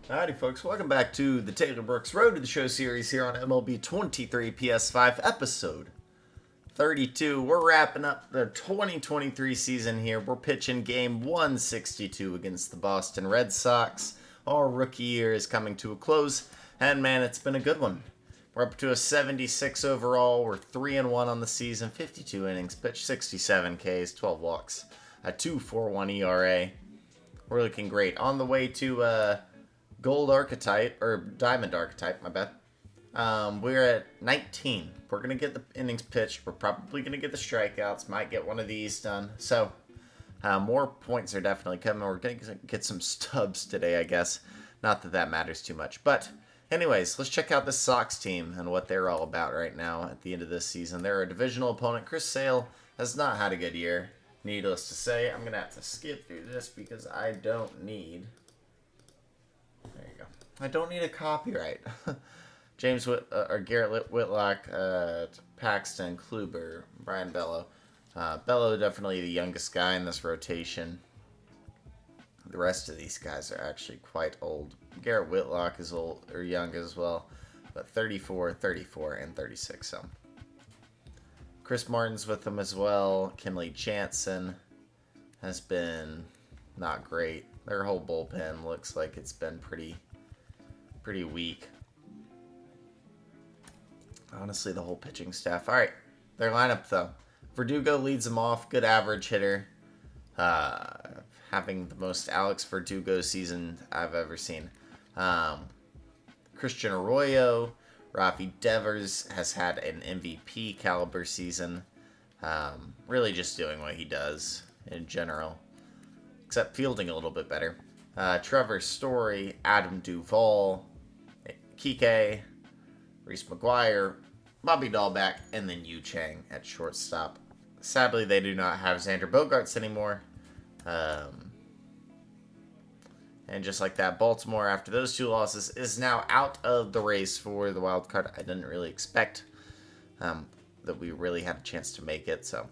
Howdy folks, welcome back to the Taylor Brooks Road to the Show series here on MLB 23 PS5 episode 32. We're wrapping up the 2023 season here. We're pitching game 162 against the Boston Red Sox. Our rookie year is coming to a close, and man, it's been a good one. We're up to a 76 overall. We're 3-1 on the season, 52 innings pitched, 67 Ks, 12 walks, a 2.41 ERA. We're looking great. On the way to Gold Archetype, or Diamond Archetype, my bad. We're at 19. We're going to get the innings pitched. We're probably going to get the strikeouts. Might get one of these done. So, more points are definitely coming. We're going to get some stubs today, I guess. Not that that matters too much. But, anyways, let's check out the Sox team and what they're all about right now at the end of this season. They're a divisional opponent. Chris Sale has not had a good year. Needless to say, I'm going to have to skip through this because I don't need... There you go. I don't need a copyright. Garrett Whitlock, Paxton, Kluber, Brian Bello. Bello definitely the youngest guy in this rotation. The rest of these guys are actually quite old. Garrett Whitlock is old or young as well, but 34, 34, and 36. So Chris Martin's with them as well. Kenley Jansen has been not great. Their whole bullpen looks like it's been pretty weak. Honestly, the whole pitching staff. All right, their lineup though. Verdugo leads them off. Good average hitter. Having the most Alex Verdugo season I've ever seen. Christian Arroyo. Rafi Devers has had an MVP caliber season. Really just doing what he does in general. Except fielding a little bit better. Trevor Story, Adam Duvall, Kike, Reese McGuire, Bobby Dahlback, and then Yu Chang at shortstop. Sadly, they do not have Xander Bogaerts anymore. And just like that, Baltimore, after those two losses, is now out of the race for the wild card. I didn't really expect that we really had a chance to make it, so...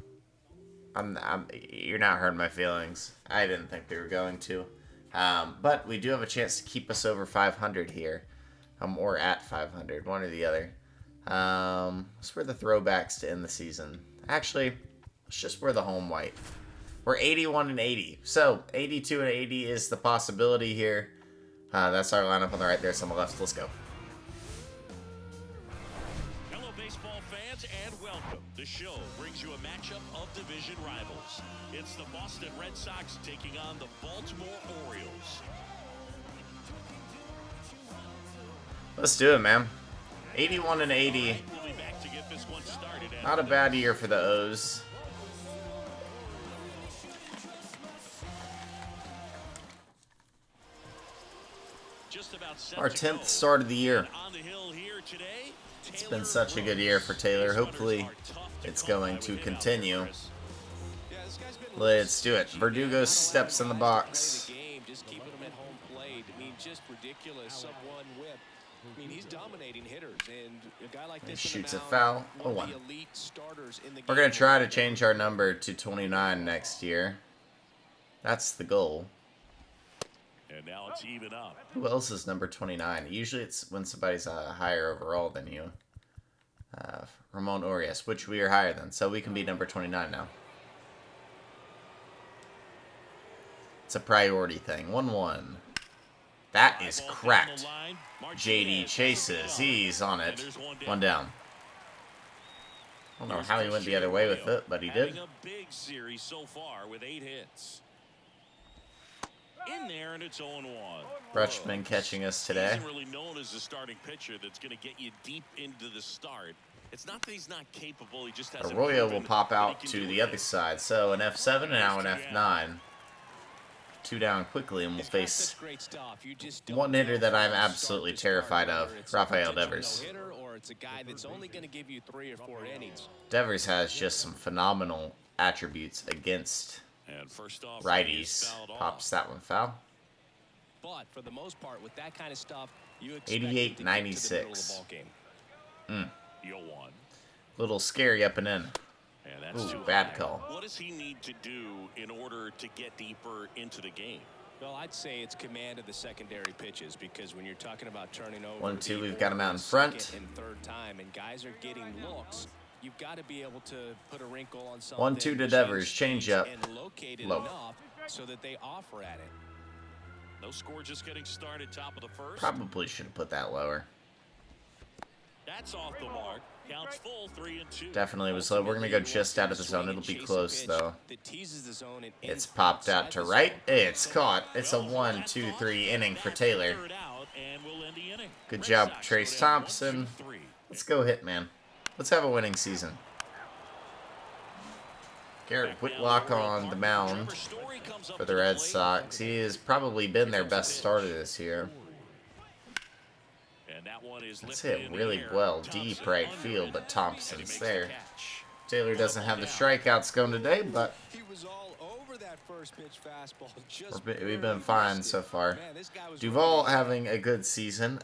you're not hurting my feelings. I didn't think they were going to. But we do have a chance to keep us over 500 here. Or at 500, one or the other. Let's wear the throwbacks to end the season. Actually, let's just wear the home white. We're 81 and 80. So, 82 and 80 is the possibility here. That's our lineup on the right, there's on the left. Let's go. The show brings you a matchup of division rivals. It's the Boston Red Sox taking on the Baltimore Orioles. Let's do it, man. 81 and 80. Not a bad year for the O's. Our 10th start of the year. It's been such a good year for Taylor. Hopefully, it's going to continue. Let's do it. Verdugo steps in the box. He shoots a foul. A 1. We're going to try to change our number to 29 next year. That's the goal. And now it's even up. Who else is number 29? Usually it's when somebody's higher overall than you. Ramon Urias, which we are higher than. So we can be number 29 now. It's a priority thing. 1-1. That is cracked. JD chases. He's on it. 1 down. I don't know how he went the other way with it, but he did. A big series so far with 8 hits. In there, and it's 0-1. Rutschman catching us today. He's really known as a starting pitcher that's going to get you deep into the start. It's not that he's not capable. He just hasn't. Arroyo will pop out to the other side. So an F7 and now an F9. 2 down quickly, and we'll face one hitter that I'm absolutely terrified of, Rafael Devers. Devers has just some phenomenal attributes against righties. Pops that one foul. But for the most part, with that kind of stuff, you 88-96. You'll Little scary up and in. And that's Ooh, bad call. What does he need to do in order to get deeper into the game? Well, I'd say it's command of the secondary pitches because when you're talking about turning over 1-2, we've the got him out in front. second and third time and guys are getting looks, you've got to be able to put a wrinkle on something. 1-2 to Devers, change up. And locate it Low. enough so that they offer at it. No score, just getting started, top of the first. Probably should have put that lower. That's off the mark. Counts full, 3-2. Definitely was low. We're going to go just out of the zone. It'll be close, though. It's popped out to right. It's caught. It's a 1-2-3 inning for Taylor. Good job, Trace Thompson. Let's go hit, man. Let's have a winning season. Garrett Whitlock on the mound for the Red Sox. He has probably been their best starter this year. Let's hit really well deep right field, but Thompson's there. Taylor doesn't have the strikeouts going today, but we've been fine so far. Duvall having a good season,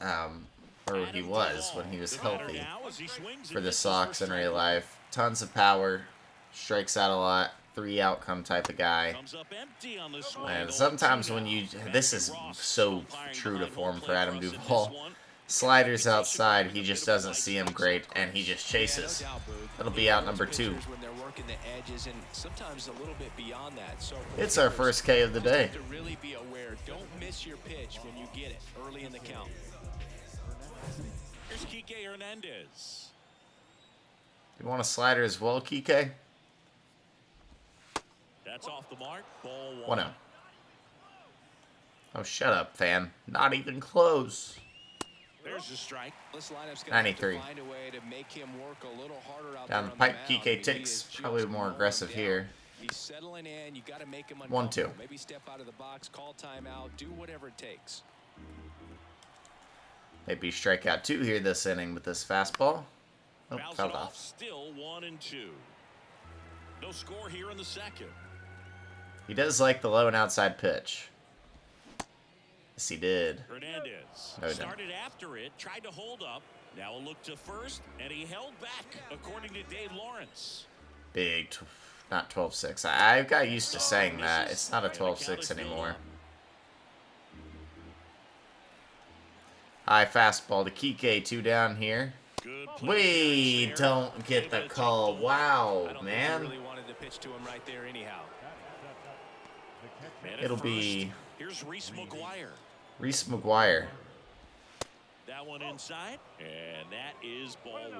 or he was when he was healthy for the Sox in real life. Tons of power, strikes out a lot, 3 outcome type of guy. And sometimes when this is so true to form for Adam Duvall. Sliders outside, he just doesn't see him great, and he just chases. That'll be out number 2. It's our first K of the day. Don't miss your pitch when you get it early in the count. Here's Kike Hernandez. You want a slider as well, Kike? That's off the mark. Ball 1-0. Oh, shut up, fan. Not even close. There's a strike. 93. Down the pipe, Kike takes Kike probably more aggressive here. He's settling in. You got to make him 1-2. Maybe step out of the box, call timeout, do whatever it takes. Maybe strikeout 2 here this inning with this fastball. Oh, fouled off. Still 1-2. No score here in the second. He does like the low and outside pitch. Yes, he did. Hernandez No, started after it, tried to hold up. Now a look to first, and he held back, according to Dave Lawrence. Big, not 12-6. I've got used to saying that. It's not a 12-6 anymore. High fastball to Kike, 2 down here. We don't get the call. Wow, man. Really wanted to pitch to him right there anyhow. It'll be Here's Reese McGuire. Reese McGuire. That one inside, and that is ball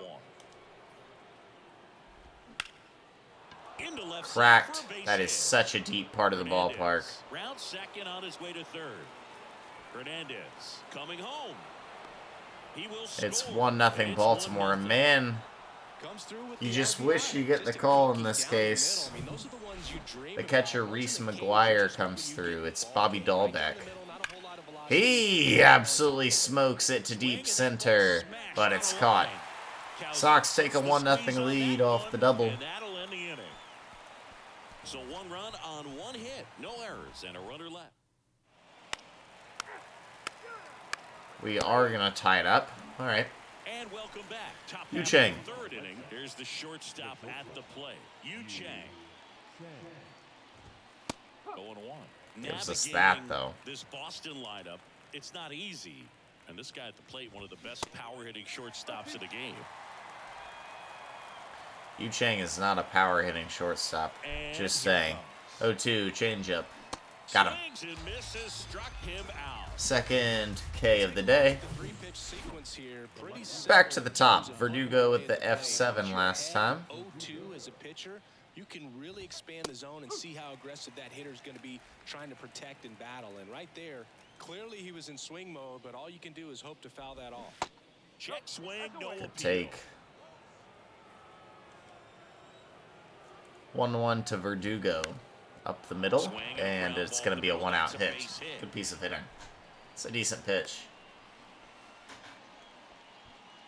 1. Into left Cracked. side for a base That is hit. such a deep part of the ballpark. Round second on his way to third. Hernandez coming home. He will score. It's 1-0 Baltimore. Man, you just wish you get the call in this case. The catcher Reese McGuire comes through. It's Bobby Dahlbeck. He absolutely smokes it to deep center, but it's caught. Sox take a 1-0 lead off the double. And that'll end the inning. So 1 run on 1 hit, no errors, and a runner left. We are going to tie it up. All right. And welcome back. Top Yu half Chang. of the 3rd inning. Here's the shortstop at the plate. Yu Chang. Going 1. Gives us that, though. This Boston lineup, it's not easy. And this guy at the plate, one of the best power-hitting shortstops in the game. Yu Chang is not a power-hitting shortstop. And Just here saying. comes. 0-2, changeup. Got him. Swings and misses, struck him out. Second K of the day. Back to the top. Verdugo with the F7 last time. 0-2 as a pitcher, you can really expand the zone and see how aggressive that hitter is going to be trying to protect and battle. And right there, clearly he was in swing mode, but all you can do is hope to foul that off. Check swing, no appeal. Take. 1-1 to Verdugo. Up the middle, and it's going to be a 1-out hit. Good piece of hitting. It's a decent pitch.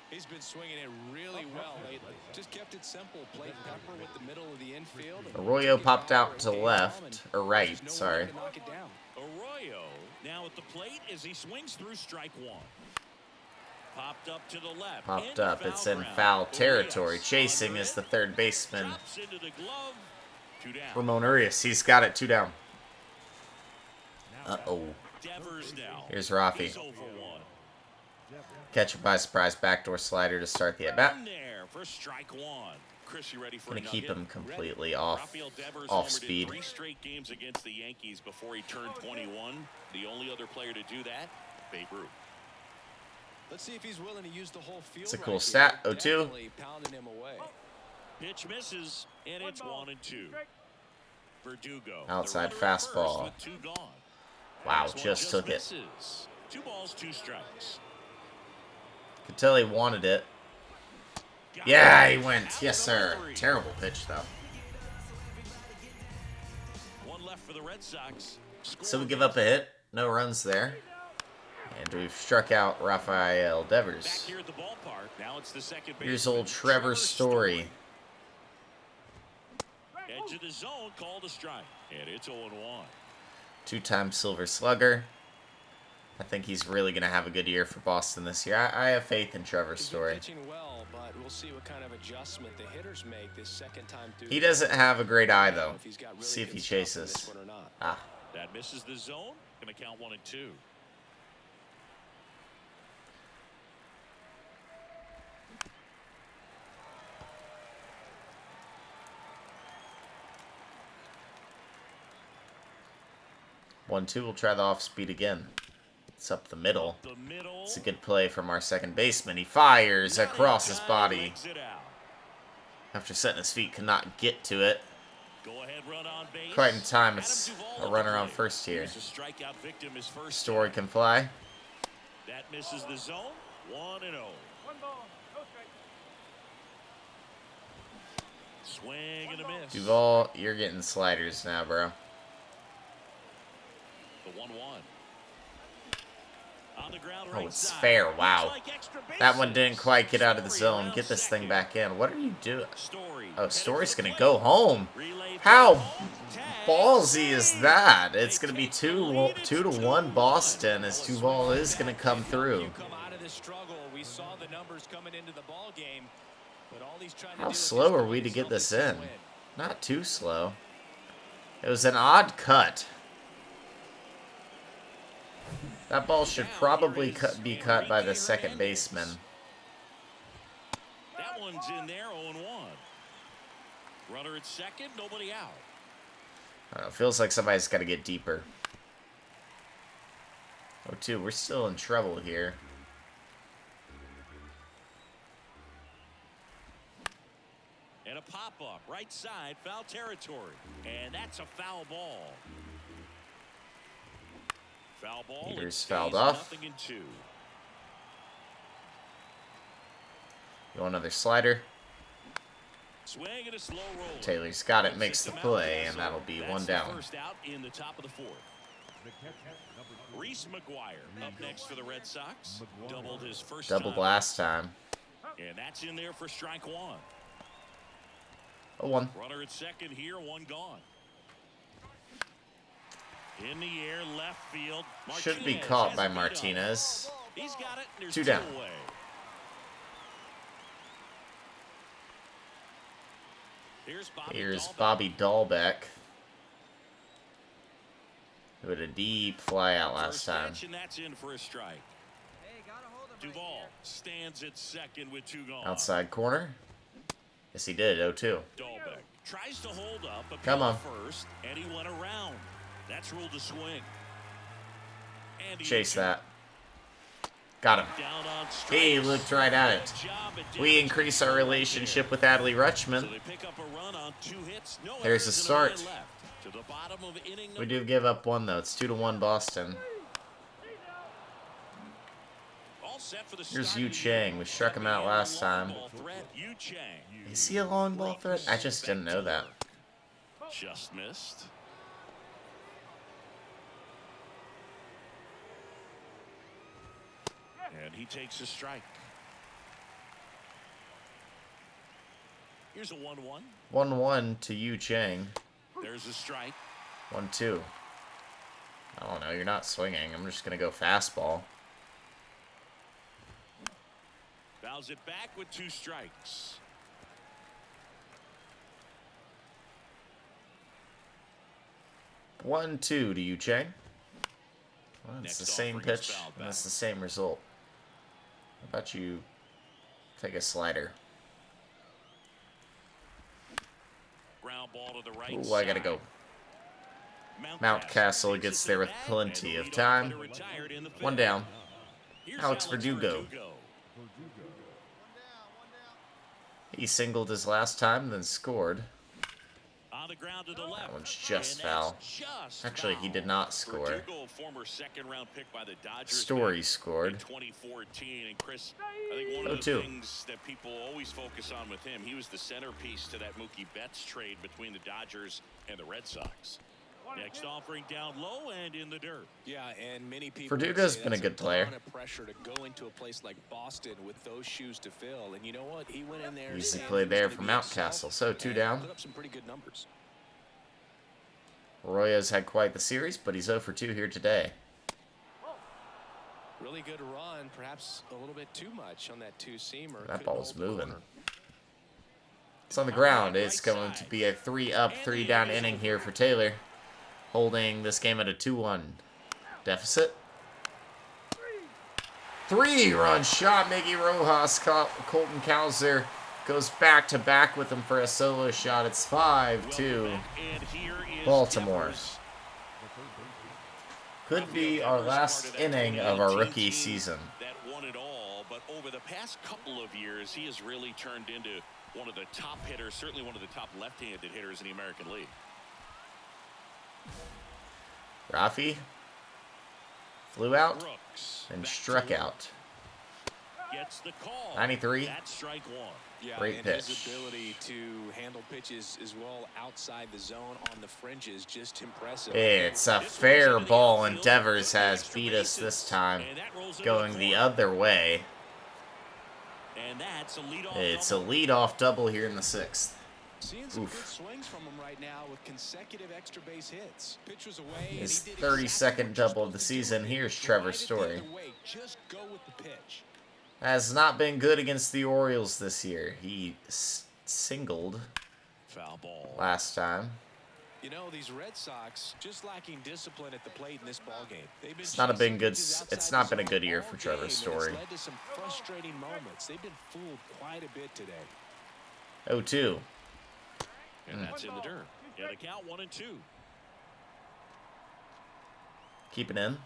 He's been swinging it really well lately. Just kept it simple. Played pepper with the middle of the infield. Arroyo popped out to left, or right, sorry. Arroyo now at the plate as he swings through strike 1. Popped up to the left. Popped up. It's in foul territory. Chasing is the third baseman, Drops into the glove. 2 down. Ramon Urias. He's got it, 2 down. Uh-oh. Devers now. Here's Rafi. He's 0 for 1. Catch it by surprise. Backdoor slider to start the at-bat. In there for strike 1. Chris, you ready for Gonna another keep hit? him completely off Rafael Devers off homered in speed. 3 straight games against the Yankees before he turned 21. The only other player to do that, Babe Ruth. Let's see if he's willing to use the whole field. It's a cool right stat. here. 0-2. Definitely pounding him away. Pitch misses, and it's 1-2. Verdugo. Outside the runner at fastball. first with 2 gone. Wow, This one just took it. misses. 2 balls, 2 strikes. Could tell he wanted it. Got Yeah, it. he went. Out Yes, number sir. 3. Terrible pitch, though. 1 left for the Red Sox. So we give up a hit. No runs there. And we've struck out Rafael Back Devers. here at the ballpark. Now it's the second Here's baseman, old Trevor Story. Edge of the zone, called a strike. And it's 0-1. 2-time Silver Slugger. I think he's really going to have a good year for Boston this year. I have faith in Trevor He's been Story. pitching well, but we'll see what kind of adjustment the hitters make this second time through. He doesn't have a great eye, I don't know though. if he's got really See if he good stuff in chases. this one or not. Ah, That misses the zone. Going to count 1-2. one, two. We'll try the off speed again. It's up the middle. The middle. It's a good play from our second baseman. He fires across his body. Legs it out. After setting his feet, could not get to it. Go ahead, run on base. Quite in time. Adam It's Duvall a at runner the on plate. first here. Here's a strikeout victim his first Story time. can fly. That misses the zone. 1-0. Swing and a miss. Duvall, you're getting sliders now, bro. The 1-1. On the ground, Oh, right it's side. fair. Looks Wow. like extra That one bases. didn't quite get out of the Story zone. around Get this thing second. back in. What are you doing? Story Oh, headed Story's for the going to plate. go home. Relay How home. Tag. ballsy is that? It's They going to be take the 2 lead. It's 2-1 Boston as Duvall is going to come through. You come out of this struggle. We saw the numbers coming into the ball game, but all he's trying to How do is slow just are go we to get himself this into in? the win. Not too slow. It was an odd cut. That ball should probably be cut by the second baseman. That one's in there, 0-1. Runner at second, nobody out. I don't know, feels like somebody's got to get deeper. 0-2, we're still in trouble here. And a pop-up, right side, foul territory. And that's a foul ball. Foul ball. it Peters stays fouled off. 0-2. Go another slider. Swing and a slow roll. Taylor's got it, makes the play, and that'll be That's one the down. First out in the top of the 4th. Reese McGuire up next for the Red Sox. Doubled his first Doubled time. last time. And that's in there for strike 1. 0-1. Runner at second here, 1 gone. In the air, left field. Should be Martinez caught has by a beat on. Martinez. He's got it. There's 2 down. away. Here's Bobby Dahlbeck. Who had a deep fly out last time. And that's in for a strike. Duvall stands at second with 2 gone. Outside corner. Yes, he did. 0-2. Dahlbeck tries to hold up, but Come on. first, and he went around. That's ruled a swing. And he Chase hit that. Got him. down on He strikes. looked right at it. Good job at We Davis. increase our relationship with Adley So Rutschman. they pick up a run on 2 hits. No There's errors a and man start. left. To the bottom of inning We number do give up 1, though. It's 2-1 Boston. all set for the Here's start Yu of the Chang. year. We struck him out Stepping in, last long time. ball threat, Yu Chang. Is he a long ball threat? I just didn't know that. Just missed. And he takes a strike. Here's a 1-1. 1-1 to Yu Chang. There's a strike. 1-2. I don't know. You're not swinging. I'm just going to go fastball. Fouls it back with 2 strikes. 1-2 to Yu Chang. Well, it's Next the off same for his pitch, foul and it's back. the same result. How about you take a slider? Ground ball to the right Ooh, I gotta side. go. Mountcastle gets there with plenty of time. One down. Alex Verdugo. He singled his last time, then scored. On the ground to the left. That one's just And that's foul. just Actually, he foul. did not score. Verdugo, former second-round pick by the Dodgers. Story back scored. in 2014. And Chris, I think one of the 0-2. things that people always focus on with him, he was the centerpiece to that Mookie Betts trade between the Dodgers and the Red Sox. Next offering down low and in the dirt. Yeah, and many people Verdugo's say been a that's good player. ton of pressure to go into a place like Boston with those shoes to fill. And you know what? He went in there. Easy saying play he was there gonna from be himself Mountcastle. So 2 and down. Put up some pretty good numbers. Arroyo's had quite the series, but he's 0 for 2 here today. Really good run, perhaps a little bit too much on that two-seamer. That Could've ball's held the moving. corner. It's on the ground. It's going to be a 3-up, 3-down inning here for Taylor, holding this game at a 2-1 deficit. 3-run shot. Miggy Rojas, Colton Cowser goes back-to-back with him for a solo shot. It's 5-2 Baltimore. Could be our last inning of our rookie season. That won it all, but over the past couple of years, he has really turned into one of the top hitters, certainly one of the top left-handed hitters in the American League. Rafi flew out Brooks and back struck to work. out. Gets the call. 93. That's strike one. Yeah, Great and pitch. his ability to handle pitches as well outside the zone on the fringes, just impressive. It's a fair ball, and Devers has beat us this time, going the other way. And that's a leadoff It's a double. leadoff double here in the 6th. Seeing some Oof. good swings from him right now with consecutive extra base hits. Pitch was away. and His he did 32nd exactly what you're double of the supposed to do. season. Here's Trevor Ride it the Story. other way. Just go with the pitch. Has not been good against the Orioles this year. He singled Foul ball. last time. You know, these Red Sox just lacking discipline at the plate in this ball game. They've been It's not a chasing been good. pitches It's outside not the been a zone good year all for Trevor game, and Story. It's led to some frustrating moments. They've been fooled quite a bit today. 0-2. And that's in the dirt. Yeah, the count 1-2. Keep it in.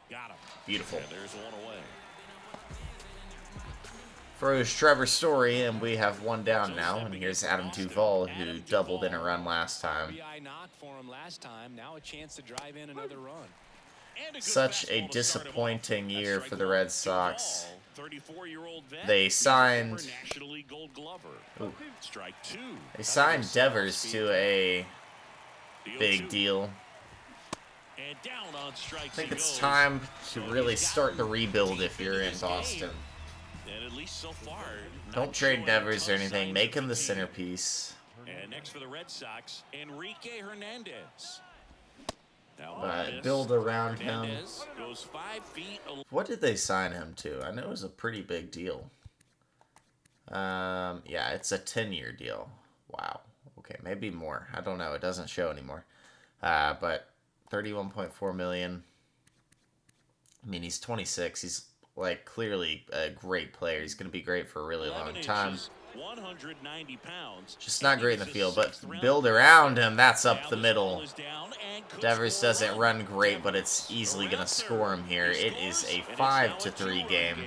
Got him. Beautiful. And there's one away. Throws Trevor Story, and we have one down now. And here's Adam Duvall, who doubled in a run last time. RBI knock for him last time. Now a chance to drive in another run. And a good Such a fastball to start him off. disappointing year That's for the strike Red one. Sox. Duvall, 34-year-old vet. They He's a signed- former National League Gold Glover. Ooh. Strike two. They signed Devers to a The big 0-2. deal. And down on strikes I think he it's goes. time to So really he's start the gotten rebuild deep if you're in this game. Boston. And at least so far, Don't not trade showing Devers or tough anything. signs Make of him the fatigue. centerpiece. And next for the Red Sox, Enrique Hernandez. Now But this, build around him. Hernandez goes 5 feet. What did they sign him to? I know it was a pretty big deal. Yeah, it's a 10-year deal. Wow. Okay, maybe more. I don't know. It doesn't show anymore. But 31.4 million. I mean, he's 26. He's like clearly a great player. He's going to be great for a really 11 long time. inches, 190 pounds. Just not great in the He's a field, but sixth-round build pick. around him. That's Now up the this middle. ball is down and could Devers score a doesn't run great, but it's easily going to Around score him third. here. He It is scores, a and it's 5-3 now a two-run game.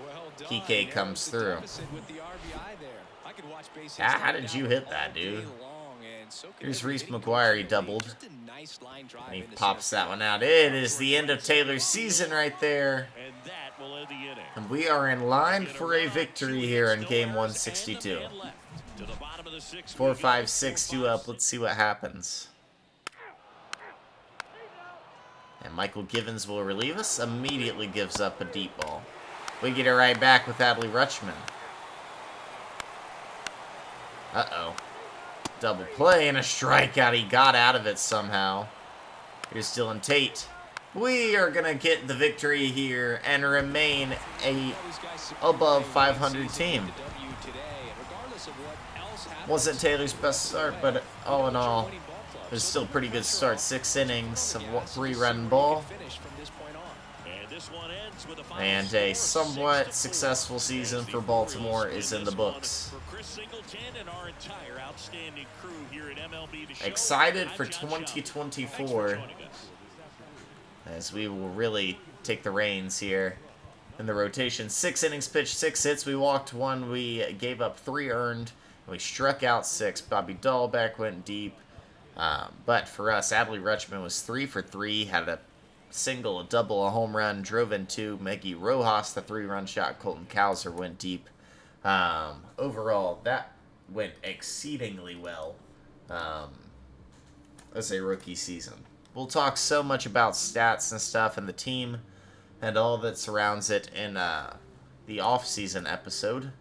Well done. PK Narrows comes the through. deficit with the RBI there. I could watch base hits How like did you hit that, all day dude? long, and so could Here's every Reese hitting coach McGuire. He in the league. doubled. Just a nice line drive And he into pops center that field. one out. It is the end of Taylor's season right there. And that will end the inning. And we are in line for a victory here in game 162. 4, 5, 6, 2 up. Let's see what happens. And Michael Givens will relieve us. Immediately gives up a deep ball. We get it right back with Adley Rutschman. Uh-oh. Double play and a strikeout. He got out of it somehow. Here's Dylan Tate. We are going to get the victory here and remain a above 500 team. Wasn't Taylor's best start, but all in all, was still a pretty good start. 6 innings of 3-run ball. And a somewhat successful season for Baltimore is in the books. Excited for 2024 as we will really take the reins here in the rotation. 6 innings pitched, 6 hits. We walked 1. We gave up 3 earned. And we struck out 6. Bobby Dahlbeck went deep. But for us, Adley Rutschman was 3 for 3. Had a single, a double, a home run. Drove in 2. Miggy Rojas, the 3-run shot. Colton Cowser went deep. Overall, that went exceedingly well as a rookie season. We'll talk so much about stats and stuff and the team and all that surrounds it in the off-season episode.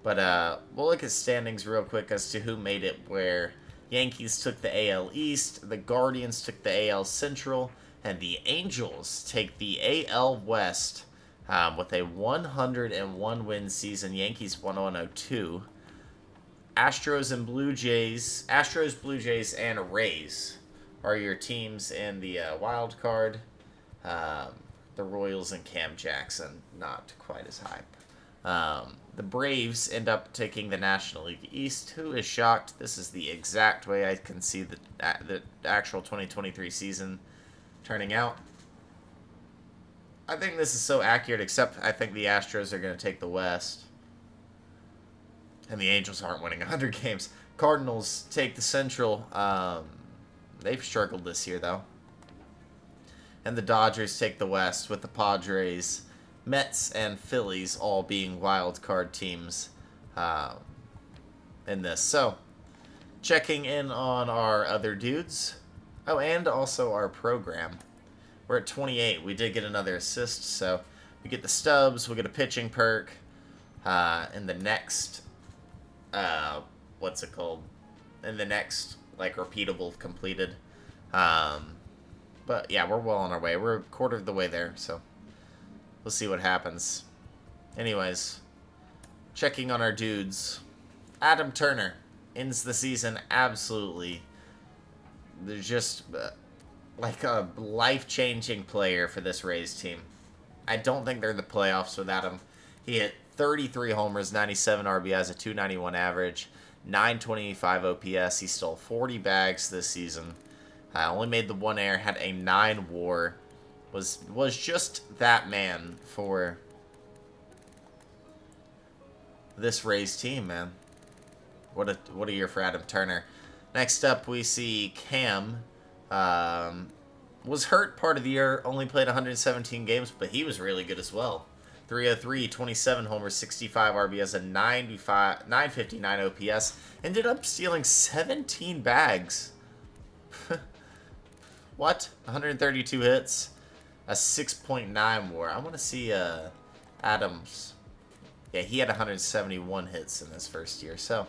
But we'll look at standings real quick as to who made it where Yankees took the AL East, the Guardians took the AL Central, and the Angels take the AL West with a 101-win season. Yankees 102. Astros, Blue Jays, and Rays are your teams in the wild card. The Royals and Cam Jackson, not quite as high. The Braves end up taking the National League East. Who is shocked? This is the exact way I can see the actual 2023 season turning out. I think this is so accurate, except I think the Astros are going to take the West. And the Angels aren't winning 100 games. Cardinals take the Central. They've struggled this year, though. And the Dodgers take the West with the Padres, Mets, and Phillies all being wild card teams in this. So, checking in on our other dudes. Oh, and also our program. We're at 28. We did get another assist, so we get the stubs. We get a pitching perk in the next... what's it called? In the next, repeatable completed. But, yeah, we're well on our way. We're a quarter of the way there, so we'll see what happens. Anyways, checking on our dudes. Adam Turner ends the season absolutely. They're just like a life-changing player for this Rays team. I don't think they're in the playoffs without him. He hit 33 homers, 97 RBIs, a 291 average, 925 OPS. He stole 40 bags this season. Only made the 1 error, had a 9 WAR. Was just that man for this Rays team, man. What a year for Adam Turner. Next up, we see Cam. Was hurt part of the year, only played 117 games, but he was really good as well. 303, 27 homers, 65 RBIs, a 959 OPS. Ended up stealing 17 bags. What? 132 hits, a 6.9 WAR. I want to see Adams. Yeah, he had 171 hits in his first year, so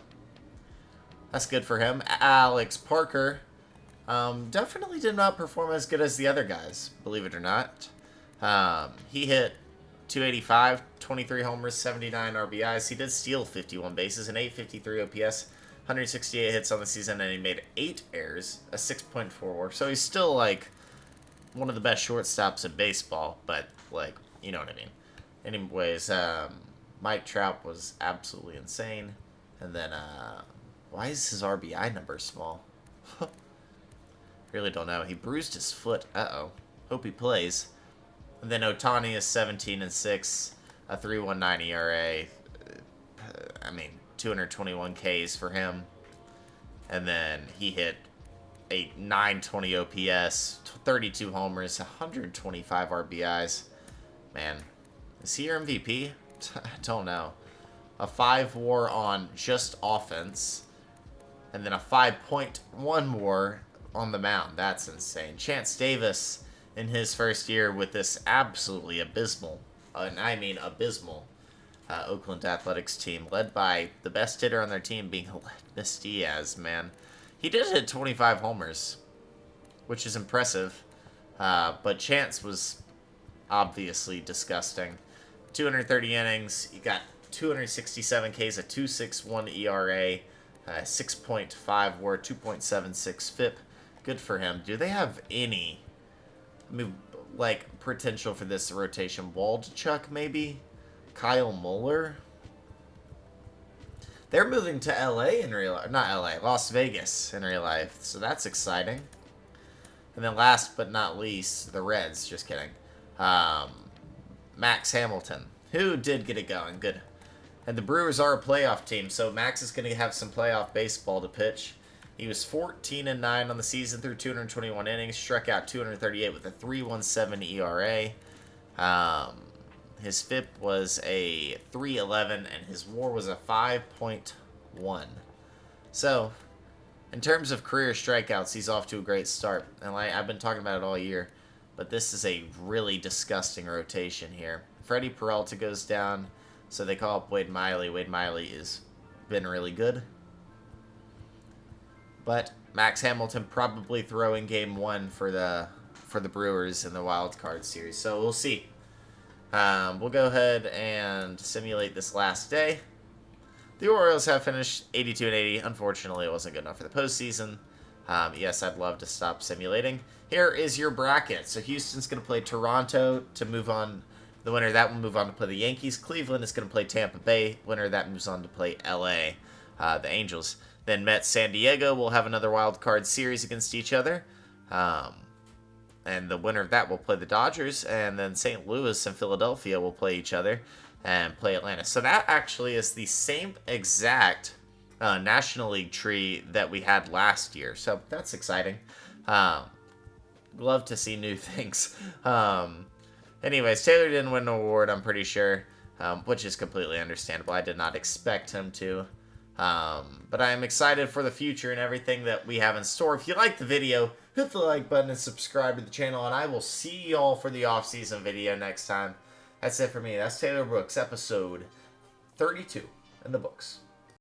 that's good for him. Alex Parker definitely did not perform as good as the other guys, believe it or not. He hit 285, 23 homers, 79 RBIs. He did steal 51 bases, an 853 OPS, 168 hits on the season, and he made 8 errors, a 6.4 WAR. So he's still, one of the best shortstops in baseball, but, you know what I mean. Anyways, Mike Trout was absolutely insane. And then, why is his RBI number small? Really don't know. He bruised his foot. Uh-oh. Hope he plays. And then Ohtani is 17-6, a 3.19 ERA. 221 Ks for him. And then he hit a 920 OPS, 32 homers, 125 RBIs. Man, is he your MVP? I don't know. A 5 WAR on just offense. And then a 5.1 WAR on the mound. That's insane. Chance Davis in his first year with this absolutely abysmal, Oakland Athletics team, led by the best hitter on their team being Aledmys Diaz, man. He did hit 25 homers, which is impressive, but Chance was obviously disgusting. 230 innings, he got 267 Ks, a 2.61 ERA, 6.5 WAR, 2.76 FIP, Good for him. Do they have any, like, potential for this rotation? Waldchuk, maybe? Kyle Muller? They're moving to LA in real life. Not LA, Las Vegas in real life. So that's exciting. And then last but not least, the Reds. Just kidding. Max Hamilton, who did get it going. Good. And the Brewers are a playoff team, so Max is going to have some playoff baseball to pitch. He was 14-9 on the season through 221 innings, struck out 238 with a 3.17 ERA. His FIP was a 3.11, and his WAR was a 5.1. So, in terms of career strikeouts, he's off to a great start. And I've been talking about it all year, but this is a really disgusting rotation here. Freddie Peralta goes down, so they call up Wade Miley. Wade Miley has been really good. But Max Hamilton probably throwing game 1 for the Brewers in the wild card series. So we'll see. We'll go ahead and simulate this last day. The Orioles have finished 82-80. Unfortunately, it wasn't good enough for the postseason. Yes, I'd love to stop simulating. Here is your bracket. So Houston's going to play Toronto to move on. The winner of that will move on to play the Yankees. Cleveland is going to play Tampa Bay. Winner of that moves on to play LA, the Angels. Then Mets, San Diego will have another wild card series against each other. And the winner of that will play the Dodgers. And then St. Louis and Philadelphia will play each other and play Atlanta. So that actually is the same exact National League tree that we had last year. So that's exciting. Love to see new things. Anyways, Taylor didn't win an award, I'm pretty sure, which is completely understandable. I did not expect him to. But I am excited for the future and everything that we have in store. If you like the video, hit the like button and subscribe to the channel, and I will see y'all for the off-season video next time. That's it for me. That's Taylor Brooks, episode 32 in the books.